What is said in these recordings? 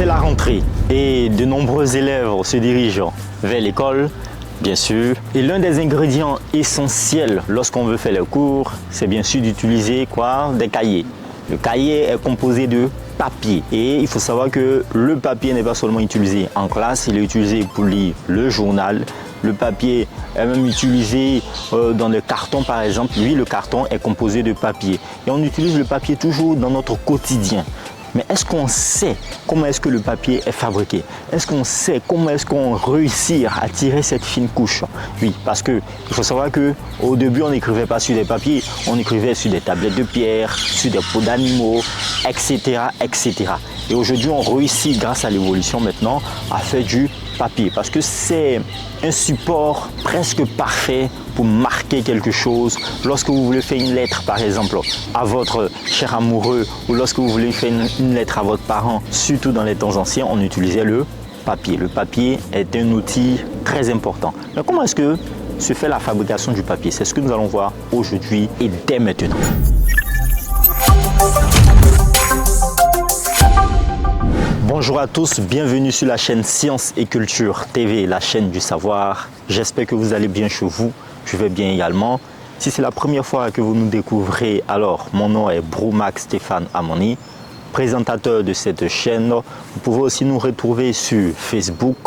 C'est la rentrée et de nombreux élèves se dirigent vers l'école, bien sûr. Et l'un des ingrédients essentiels lorsqu'on veut faire les cours, c'est bien sûr d'utiliser quoi? Des cahiers. Le cahier est composé de papier et il faut savoir que le papier n'est pas seulement utilisé en classe, il est utilisé pour lire le journal. Le papier est même utilisé dans le carton par exemple. Oui, le carton est composé de papier et on utilise le papier toujours dans notre quotidien. Mais est-ce qu'on sait comment est-ce que le papier est fabriqué? Est-ce qu'on sait comment est-ce qu'on réussit à tirer cette fine couche? Oui, parce que il faut savoir qu'au début, on n'écrivait pas sur des papiers, on écrivait sur des tablettes de pierre, sur des peaux d'animaux, etc., etc. Et aujourd'hui, on réussit grâce à l'évolution maintenant à faire du papier parce que c'est un support presque parfait pour marquer quelque chose. Lorsque vous voulez faire une lettre par exemple à votre cher amoureux ou lorsque vous voulez faire une lettre à votre parent, surtout dans les temps anciens, on utilisait le papier. Le papier est un outil très important. Mais comment est-ce que se fait la fabrication du papier? C'est ce que nous allons voir aujourd'hui et dès maintenant. Bonjour à tous, bienvenue sur la chaîne Science et Culture TV, la chaîne du savoir. J'espère que vous allez bien chez vous, je vais bien également. Si c'est la première fois que vous nous découvrez, alors mon nom est Broumac Stéphane Amoni, présentateur de cette chaîne. Vous pouvez aussi nous retrouver sur Facebook,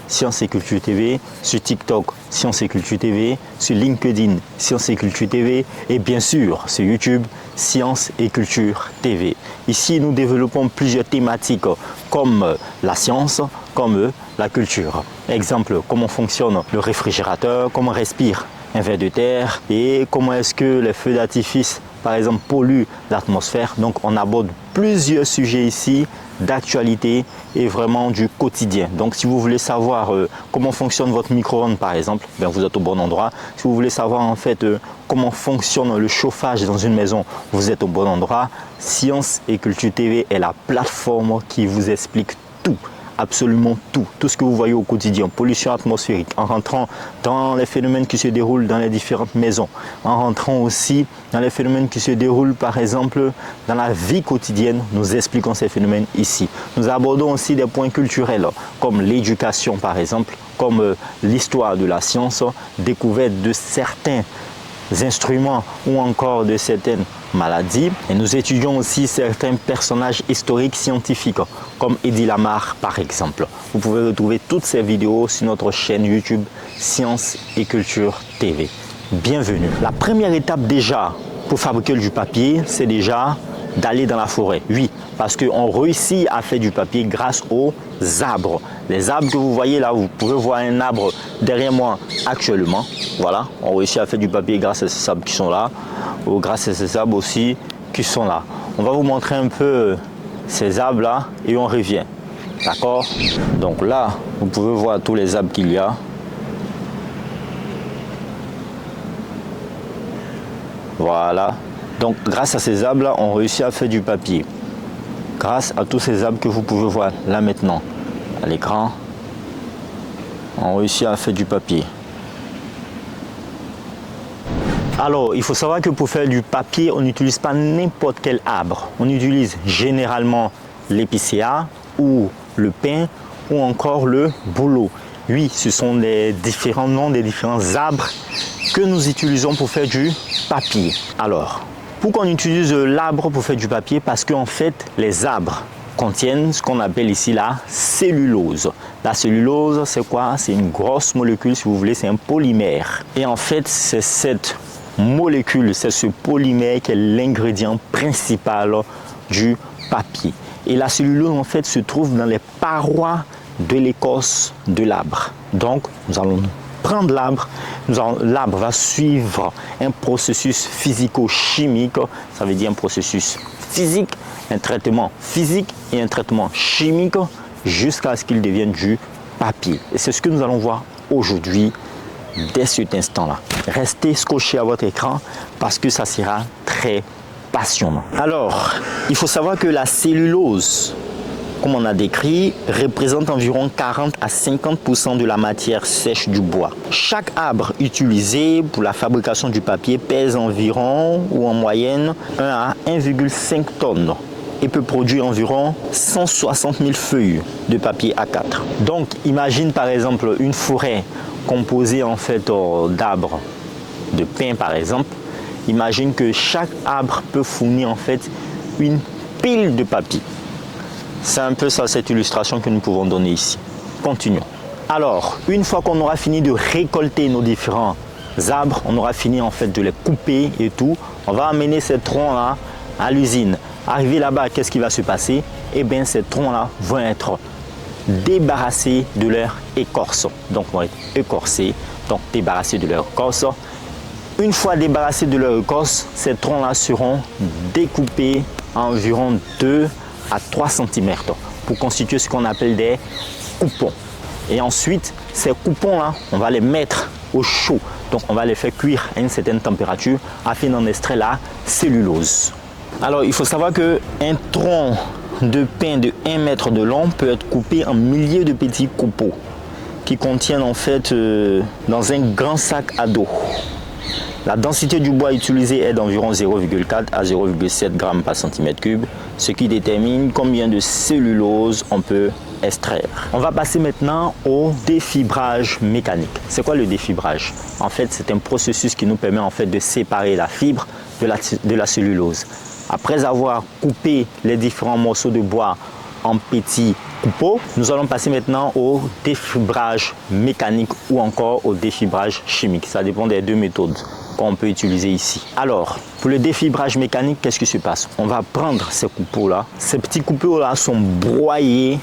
Science et Culture TV, sur TikTok, Science et Culture TV, sur LinkedIn, Science et Culture TV et bien sûr sur YouTube, Science et Culture TV. Ici, nous développons plusieurs thématiques comme la science, comme la culture. Exemple, comment fonctionne le réfrigérateur, comment respire un ver de terre et comment est-ce que les feux d'artifice, par exemple, polluent l'atmosphère. Donc, on aborde plusieurs sujets ici d'actualité et vraiment du quotidien. Donc si vous voulez savoir comment fonctionne votre micro-ondes par exemple, bien, vous êtes au bon endroit. Si vous voulez savoir en fait comment fonctionne le chauffage dans une maison, vous êtes au bon endroit. Science et Culture TV est la plateforme qui vous explique tout. Absolument tout ce que vous voyez au quotidien, pollution atmosphérique, en rentrant dans les phénomènes qui se déroulent dans les différentes maisons, en rentrant aussi dans les phénomènes qui se déroulent par exemple dans la vie quotidienne, nous expliquons ces phénomènes ici. Nous abordons aussi des points culturels comme l'éducation par exemple, comme l'histoire de la science, découverte de certains instruments ou encore de certaines maladies. Et nous étudions aussi certains personnages historiques scientifiques comme Eddie Lamarr par exemple. Vous pouvez retrouver toutes ces vidéos sur notre chaîne YouTube Science et Culture TV. Bienvenue. La première étape déjà pour fabriquer du papier, c'est déjà d'aller dans la forêt. Oui, parce qu'on réussit à faire du papier grâce aux arbres. Les arbres que vous voyez là, vous pouvez voir un arbre derrière moi actuellement. Voilà, on réussit à faire du papier grâce à ces arbres qui sont là, ou grâce à ces arbres aussi qui sont là. On va vous montrer un peu ces arbres là et on revient. D'accord? Donc là, vous pouvez voir tous les arbres qu'il y a. Voilà. Donc grâce à ces arbres là, on réussit à faire du papier. Grâce à tous ces arbres que vous pouvez voir là maintenant à l'écran, on réussit à faire du papier. Alors, il faut savoir que pour faire du papier, on n'utilise pas n'importe quel arbre. On utilise généralement l'épicéa ou le pin ou encore le bouleau. Oui, ce sont les différents noms des différents arbres que nous utilisons pour faire du papier. Alors, pourquoi on utilise l'arbre pour faire du papier? Parce qu'en fait, les arbres contiennent ce qu'on appelle ici la cellulose. La cellulose, c'est quoi? C'est une grosse molécule, si vous voulez, c'est un polymère. Et en fait, c'est cette molécule, c'est ce polymère qui est l'ingrédient principal du papier. Et la cellulose, en fait, se trouve dans les parois de l'écorce de l'arbre. Donc, nous allons prendre l'arbre, l'arbre va suivre un processus physico-chimique, ça veut dire un processus physique, un traitement physique et un traitement chimique jusqu'à ce qu'il devienne du papier. Et c'est ce que nous allons voir aujourd'hui, dès cet instant-là. Restez scotchés à votre écran parce que ça sera très passionnant. Alors, il faut savoir que la cellulose, comme on a décrit, représente environ 40 à 50% de la matière sèche du bois. Chaque arbre utilisé pour la fabrication du papier pèse environ ou en moyenne 1 à 1,5 tonnes et peut produire environ 160 000 feuilles de papier A4. Donc imagine par exemple une forêt composée en fait d'arbres de pin par exemple. Imagine que chaque arbre peut fournir en fait une pile de papier. C'est un peu ça cette illustration que nous pouvons donner ici. Continuons. Alors, une fois qu'on aura fini de récolter nos différents arbres, on aura fini en fait de les couper et tout, on va amener ces troncs-là à l'usine. Arrivé là-bas, qu'est-ce qui va se passer? Eh bien, ces troncs-là vont être débarrassés de leur écorce. Donc, vont être écorcés, donc débarrassés de leur écorce. Une fois débarrassés de leur écorce, ces troncs-là seront découpés à environ 2 à 3 cm pour constituer ce qu'on appelle des coupons. Et ensuite, ces coupons-là, on va les mettre au chaud. Donc, on va les faire cuire à une certaine température afin d'en extraire la cellulose. Alors, il faut savoir qu'un tronc de pin de 1 mètre de long peut être coupé en milliers de petits copeaux qui contiennent en fait dans un grand sac à dos. La densité du bois utilisé est d'environ 0,4 à 0,7 g par cm3, ce qui détermine combien de cellulose on peut extraire. On va passer maintenant au défibrage mécanique. C'est quoi le défibrage? En fait, c'est un processus qui nous permet en fait de séparer la fibre de la cellulose. Après avoir coupé les différents morceaux de bois en petits coupeaux, nous allons passer maintenant au défibrage mécanique ou encore au défibrage chimique. Ça dépend des deux méthodes qu'on peut utiliser ici. Alors, pour le défibrage mécanique, qu'est-ce qui se passe? On va prendre ces coupeaux-là. Ces petits coupeaux-là sont broyés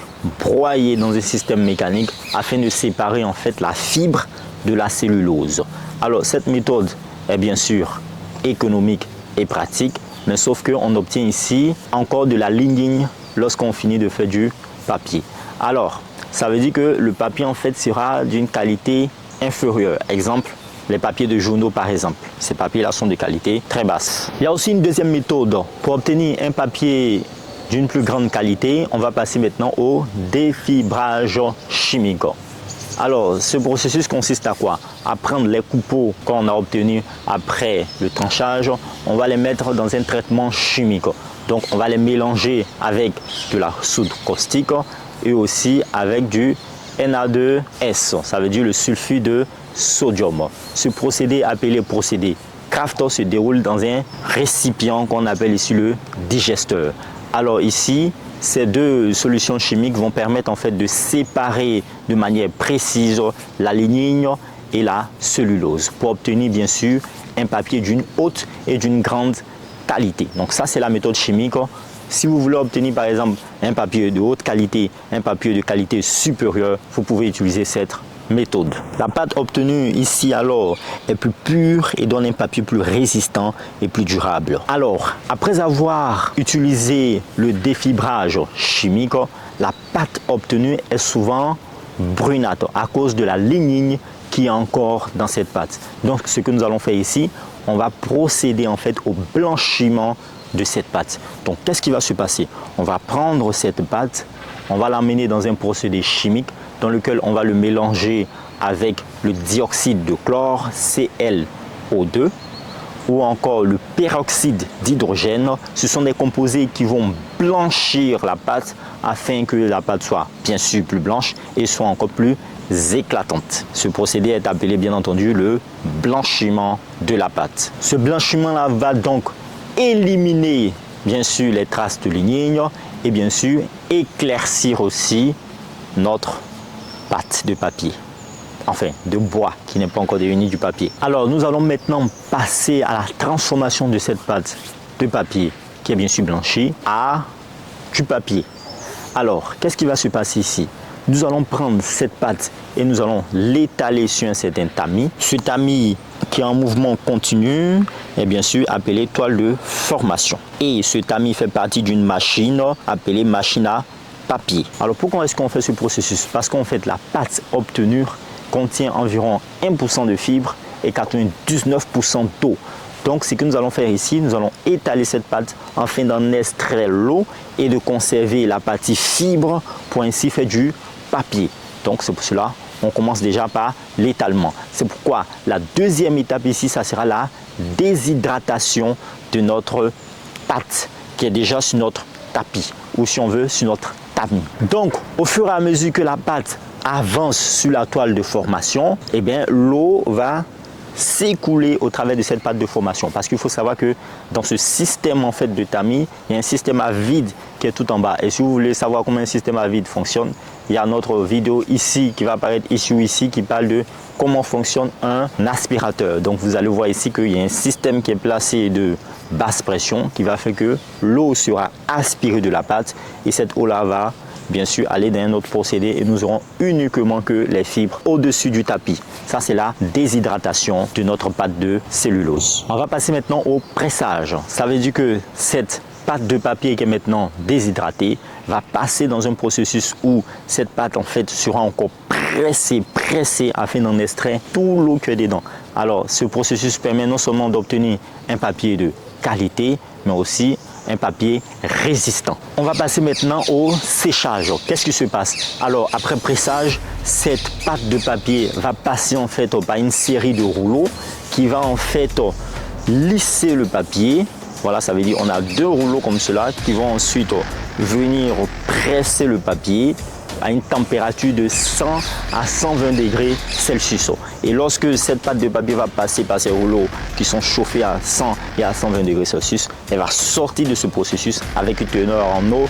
dans un système mécanique afin de séparer en fait la fibre de la cellulose. Alors, cette méthode est bien sûr économique et pratique, mais sauf qu'on obtient ici encore de la lignine lorsqu'on finit de faire du papier. Alors, ça veut dire que le papier en fait sera d'une qualité inférieure. Exemple, les papiers de journaux par exemple. Ces papiers-là sont de qualité très basse. Il y a aussi une deuxième méthode. Pour obtenir un papier d'une plus grande qualité, on va passer maintenant au défibrage chimique. Alors, ce processus consiste à quoi? À prendre les coupeaux qu'on a obtenus après le tranchage, on va les mettre dans un traitement chimique. Donc, on va les mélanger avec de la soude caustique et aussi avec du Na2S, ça veut dire le sulfure de sodium. Ce procédé appelé procédé Kraft se déroule dans un récipient qu'on appelle ici le digesteur. Alors ici, ces deux solutions chimiques vont permettre en fait de séparer de manière précise la lignine et la cellulose pour obtenir bien sûr un papier d'une haute et d'une grande qualité. Donc ça c'est la méthode chimique. Si vous voulez obtenir par exemple un papier de haute qualité, un papier de qualité supérieure, vous pouvez utiliser cette méthode. La pâte obtenue ici alors est plus pure et donne un papier plus résistant et plus durable. Alors, après avoir utilisé le défibrage chimique, la pâte obtenue est souvent brunâtre à cause de la lignine qui est encore dans cette pâte. Donc, ce que nous allons faire ici, on va procéder en fait au blanchiment de cette pâte. Donc, qu'est-ce qui va se passer? On va prendre cette pâte, on va l'emmener dans un procédé chimique dans lequel on va le mélanger avec le dioxyde de chlore, ClO2, ou encore le peroxyde d'hydrogène. Ce sont des composés qui vont blanchir la pâte afin que la pâte soit bien sûr plus blanche et soit encore plus éclatante. Ce procédé est appelé bien entendu le blanchiment de la pâte. Ce blanchiment-là va donc éliminer bien sûr les traces de lignine et bien sûr éclaircir aussi notre pâte de papier, enfin de bois qui n'est pas encore devenu du papier. Alors nous allons maintenant passer à la transformation de cette pâte de papier qui est bien sûr blanchie à du papier. Alors qu'est-ce qui va se passer ici? Nous allons prendre cette pâte et nous allons l'étaler sur un certain tamis. Ce tamis qui est en mouvement continu est bien sûr appelé toile de formation. Et ce tamis fait partie d'une machine appelée machine à papier. Alors pourquoi est-ce qu'on fait ce processus? Parce qu'en fait la pâte obtenue contient environ 1% de fibres et 99% d'eau. Donc ce que nous allons faire ici, nous allons étaler cette pâte afin d'en extraire l'eau et de conserver la partie fibre pour ainsi faire du papier. Donc c'est pour cela on commence déjà par l'étalement. C'est pourquoi la deuxième étape ici, ça sera la déshydratation de notre pâte qui est déjà sur notre tapis ou si on veut sur notre tamis. Donc au fur et à mesure que la pâte avance sur la toile de formation, eh bien l'eau va s'écouler au travers de cette pâte de formation, parce qu'il faut savoir que dans ce système en fait de tamis, il y a un système à vide qui est tout en bas. Et si vous voulez savoir comment un système à vide fonctionne, il y a notre vidéo ici qui va apparaître ici ou ici qui parle de comment fonctionne un aspirateur. Donc vous allez voir ici qu'il y a un système qui est placé de basse pression qui va faire que l'eau sera aspirée de la pâte et cette eau là va bien sûr aller dans un autre procédé et nous aurons uniquement que les fibres au-dessus du tapis. Ça, c'est la déshydratation de notre pâte de cellulose. On va passer maintenant au pressage. Ça veut dire que cette pâte de papier qui est maintenant déshydratée va passer dans un processus où cette pâte en fait sera encore pressée afin d'en extraire tout l'eau qui est dedans. Alors, ce processus permet non seulement d'obtenir un papier de qualité, mais aussi un papier résistant. On va passer maintenant au séchage. Qu'est-ce qui se passe? Alors après pressage, cette pâte de papier va passer en fait par une série de rouleaux qui va en fait lisser le papier. Voilà, ça veut dire on a deux rouleaux comme cela qui vont ensuite venir presser le papier à une température de 100 à 120 degrés Celsius. Et lorsque cette pâte de papier va passer par ces rouleaux qui sont chauffés à 100 et à 120 degrés Celsius, elle va sortir de ce processus avec une teneur en eau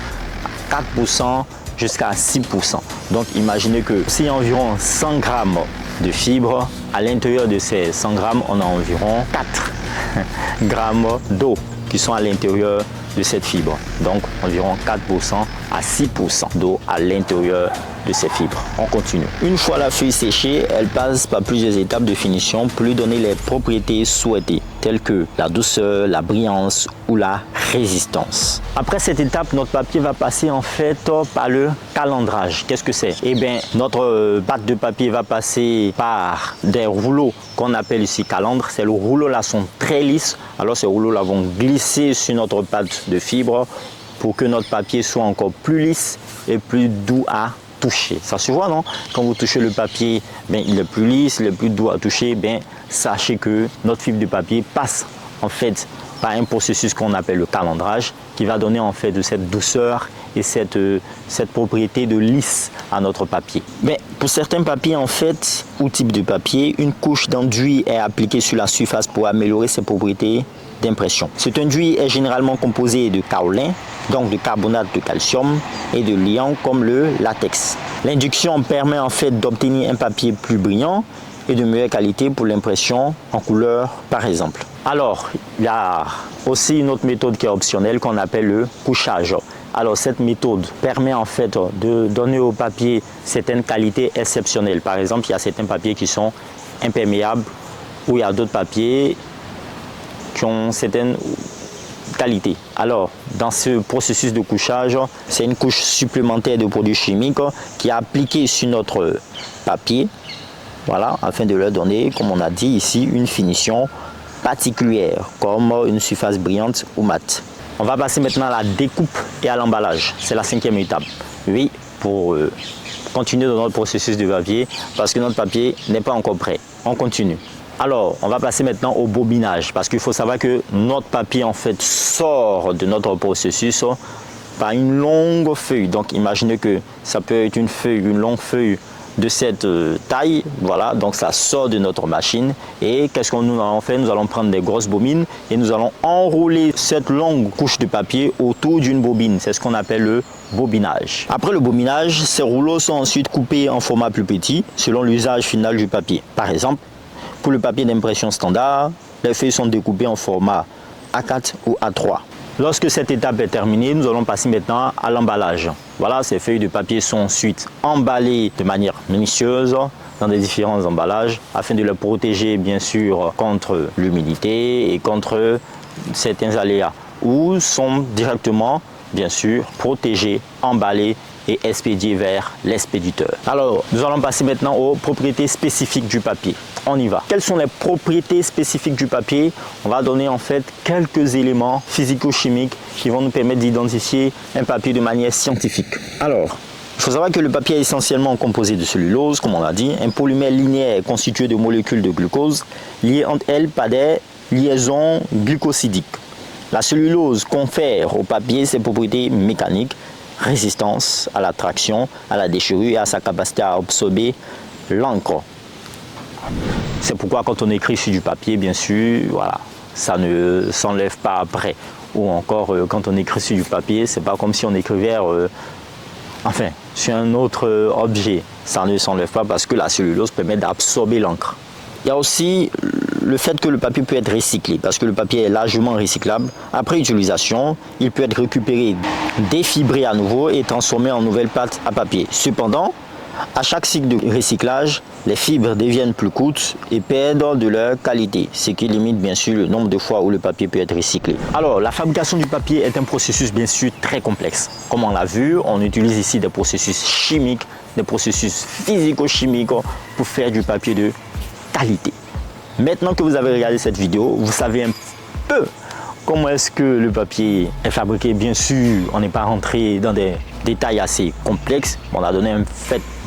à 4% jusqu'à 6%. Donc imaginez que s'il y a environ 100 grammes de fibres, à l'intérieur de ces 100 grammes, on a environ 4 grammes d'eau qui sont à l'intérieur de cette fibre. Donc environ 4% à 6% d'eau à l'intérieur de ces fibres. On continue. Une fois la feuille séchée, elle passe par plusieurs étapes de finition pour lui donner les propriétés souhaitées, telles que la douceur, la brillance ou la résistance. Après cette étape, notre papier va passer en fait par le calendrage. Qu'est-ce que c'est? Eh bien, notre pâte de papier va passer par des rouleaux qu'on appelle ici calandres. Ces rouleaux-là sont très lisses. Alors ces rouleaux-là vont glisser sur notre pâte de fibre pour que notre papier soit encore plus lisse et plus doux à toucher. Ça se voit, non? Quand vous touchez le papier, ben, il est plus lisse, il est plus doux à toucher. Ben, sachez que notre fibre de papier passe en fait par un processus qu'on appelle le calendrage qui va donner en fait de cette douceur et cette propriété de lisse à notre papier. Mais pour certains papiers en fait, ou type de papier, une couche d'enduit est appliquée sur la surface pour améliorer ses propriétés d'impression. Cet enduit est généralement composé de kaolin, donc de carbonate de calcium et de liants comme le latex. L'induction permet en fait d'obtenir un papier plus brillant et de meilleure qualité pour l'impression en couleur par exemple. Alors, il y a aussi une autre méthode qui est optionnelle qu'on appelle le couchage. Alors, cette méthode permet en fait de donner au papier certaines qualités exceptionnelles. Par exemple, il y a certains papiers qui sont imperméables ou il y a d'autres papiers qui ont certaines qualités. Alors, dans ce processus de couchage, c'est une couche supplémentaire de produits chimiques qui est appliquée sur notre papier. Voilà, afin de leur donner, comme on a dit ici, une finition particulière, comme une surface brillante ou mate. On va passer maintenant à la découpe et à l'emballage. C'est la 5e étape. Oui, pour continuer dans notre processus de papier, parce que notre papier n'est pas encore prêt. On continue. Alors, on va passer maintenant au bobinage, parce qu'il faut savoir que notre papier en fait sort de notre processus par une longue feuille. Donc, imaginez que ça peut être une longue feuille de cette taille, voilà, donc ça sort de notre machine et qu'est-ce que nous allons faire? Nous allons prendre des grosses bobines et nous allons enrouler cette longue couche de papier autour d'une bobine. C'est ce qu'on appelle le bobinage. Après le bobinage, ces rouleaux sont ensuite coupés en format plus petit selon l'usage final du papier. Par exemple, pour le papier d'impression standard, les feuilles sont découpées en format A4 ou A3. Lorsque cette étape est terminée, nous allons passer maintenant à l'emballage. Voilà, ces feuilles de papier sont ensuite emballées de manière minutieuse dans des différents emballages afin de les protéger bien sûr contre l'humidité et contre certains aléas, ou sont directement bien sûr protégées, emballées et expédiées vers l'expéditeur. Alors, nous allons passer maintenant aux propriétés spécifiques du papier. On y va. Quelles sont les propriétés spécifiques du papier? On va donner en fait quelques éléments physico-chimiques qui vont nous permettre d'identifier un papier de manière scientifique. Alors, il faut savoir que le papier est essentiellement composé de cellulose, comme on l'a dit, un polymère linéaire constitué de molécules de glucose liées entre elles par des liaisons glycosidiques. La cellulose confère au papier ses propriétés mécaniques, résistance à la traction, à la déchirure et à sa capacité à absorber l'encre. C'est pourquoi quand on écrit sur du papier, bien sûr, voilà, ça ne s'enlève pas après. Ou encore, quand on écrit sur du papier, c'est pas comme si on écrivait sur un autre objet. Ça ne s'enlève pas parce que la cellulose permet d'absorber l'encre. Il y a aussi le fait que le papier peut être recyclé, parce que le papier est largement recyclable. Après utilisation, il peut être récupéré, défibré à nouveau et transformé en nouvelle pâte à papier. Cependant, à chaque cycle de recyclage, les fibres deviennent plus courtes et perdent de leur qualité, ce qui limite bien sûr le nombre de fois où le papier peut être recyclé. Alors, la fabrication du papier est un processus bien sûr très complexe. Comme on l'a vu, on utilise ici des processus chimiques, des processus physico-chimiques pour faire du papier de qualité. Maintenant que vous avez regardé cette vidéo, vous savez un peu comment est-ce que le papier est fabriqué. Bien sûr, on n'est pas rentré dans des détails assez complexes. On a donné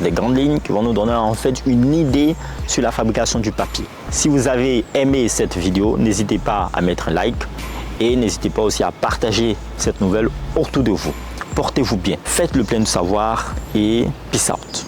des grandes lignes qui vont nous donner en fait une idée sur la fabrication du papier. Si vous avez aimé cette vidéo, n'hésitez pas à mettre un like et n'hésitez pas aussi à partager cette nouvelle autour de vous. Portez-vous bien, faites le plein de savoir et peace out.